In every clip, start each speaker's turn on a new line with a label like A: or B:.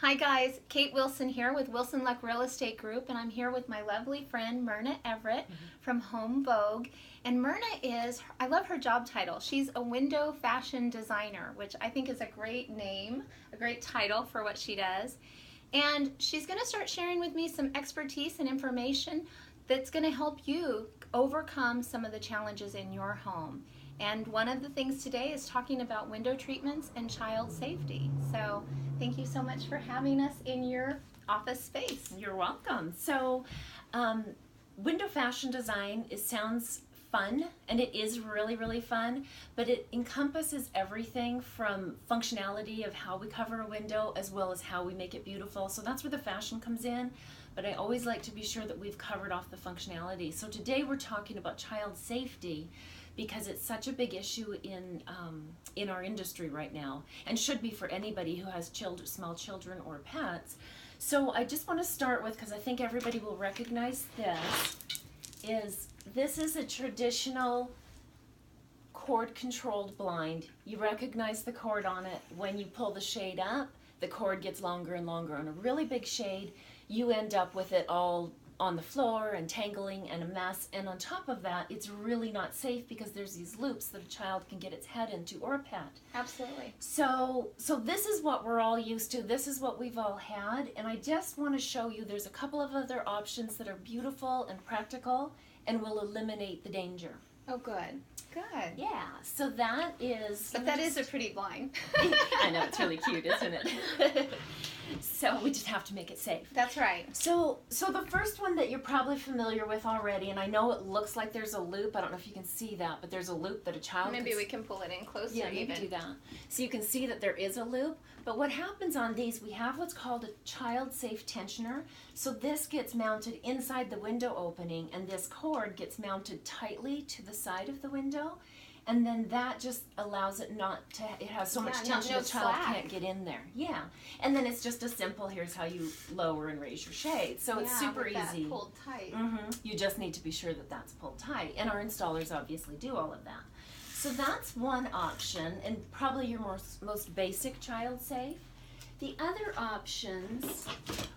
A: Hi guys, Kate Wilson here with Wilson Luck Real Estate Group, and I'm here with my lovely friend Myrna Everett from Home Vogue. And Myrna is, I love her job title. She's a window fashion designer, which I think is a great name, a great title for what she does. And she's going to start sharing with me some expertise and information that's going to help you overcome some of the challenges in your home. And one of the things today is talking about window treatments and child safety. So thank you so much for having us in your office space.
B: You're welcome. So window fashion design, it sounds fun, and it is really, really fun, but it encompasses everything from functionality of how we cover a window as well as how we make it beautiful. So that's where the fashion comes in, but I always like to be sure that we've covered off the functionality. So today we're talking about child safety, because it's such a big issue in our industry right now, and should be for anybody who has small children or pets. So I just want to start with, because I think everybody will recognize this is a traditional cord-controlled blind. You recognize the cord on it. When you pull the shade up, the cord gets longer and longer. On a really big shade, you end up with it all on the floor and tangling and a mess, and on top of that it's really not safe because there's these loops that a child can get its head into, or a pet.
A: Absolutely.
B: So this is what we're all used to, this is what we've all had, and I just want to show you there's a couple of other options that are beautiful and practical and will eliminate the danger.
A: Oh, good. Good.
B: Yeah, so that is...
A: But that is a pretty blind.
B: I know, it's really cute, isn't it? So we just have to make it safe.
A: That's right.
B: So the first one that you're probably familiar with already, and I know it looks like there's a loop. I don't know if you can see that, but there's a loop that a child
A: Maybe we can pull it in closer.
B: Yeah, maybe do that. So you can see that there is a loop. But what happens on these, we have what's called a child-safe tensioner. So this gets mounted inside the window opening, and this cord gets mounted tightly to the side of the window. And then that just allows it not to, it has so much tension the child can't get in there. Yeah. And then it's just a simple, here's how you lower and raise your shade. So it's super easy.
A: Pulled tight.
B: You just need to be sure that that's pulled tight. And our installers obviously do all of that. So that's one option, and probably your most basic child safe. The other options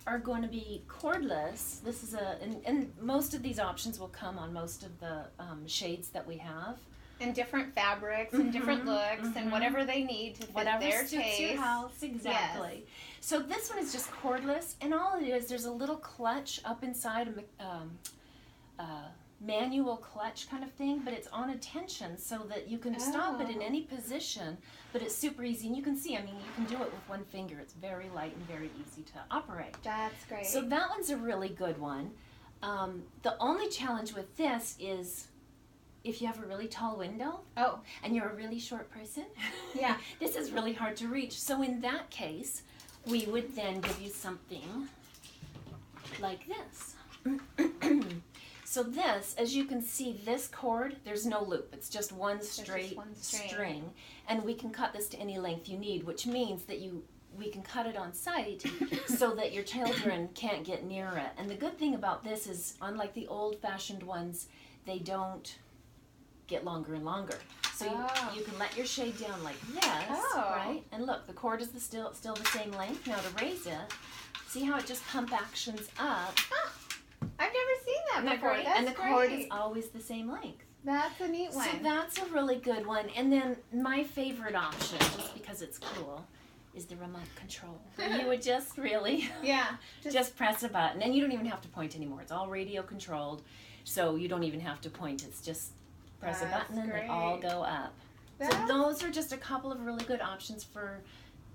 B: are going to be cordless. This is and most of these options will come on most of the shades that we have.
A: And different fabrics and different looks and whatever they need to fit their taste.
B: Suits your house, exactly. Yes. So this one is just cordless, and all it is, there's a little clutch up inside a manual clutch kind of thing, but it's on a tension so that you can stop it in any position, but it's super easy. And you can see, I mean, you can do it with one finger. It's very light and very easy to operate.
A: That's great.
B: So that one's a really good one. The only challenge with this is if you have a really tall window and you're a really short person, this is really hard to reach. So in that case, we would then give you something like this. So this, as you can see, this cord, there's no loop. It's just one straight string. And we can cut this to any length you need, which means that we can cut it on site so that your children can't get near it. And the good thing about this is, unlike the old-fashioned ones, they don't get longer and longer. So you can let your shade down like this, right? And look, the cord is still the same length. Now to raise it, see how it just pump actions up?
A: I've never seen that before.
B: And the cord is always the same length.
A: That's a neat one.
B: So that's a really good one. And then my favorite option, just because it's cool, is the remote control. You would just really just press a button, and you don't even have to point anymore. It's all radio controlled, so you don't even have to point. It's just press a button and they all go up. So those are just a couple of really good options for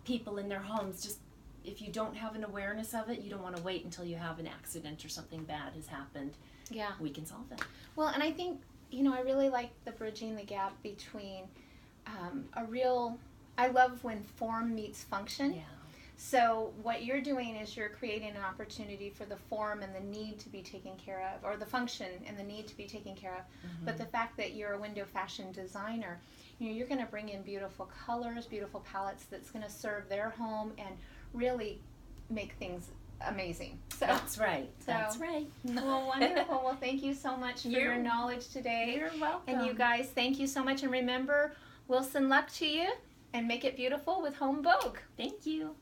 B: people in their homes. Just if you don't have an awareness of it, you don't want to wait until you have an accident or something bad has happened. Yeah. We can solve it.
A: Well, and I think, I really like the bridging the gap between I love when form meets function. Yeah. So what you're doing is you're creating an opportunity for the form and the need to be taken care of, or the function and the need to be taken care of. But the fact that you're a window fashion designer, you're going to bring in beautiful colors, beautiful palettes that's going to serve their home and really make things amazing. So
B: that's right. That's right.
A: Well, wonderful. Well, thank you so much for your knowledge today.
B: You're welcome.
A: And you guys, thank you so much. And remember, Wilson Luck to you, and make it beautiful with Home Vogue.
B: Thank you.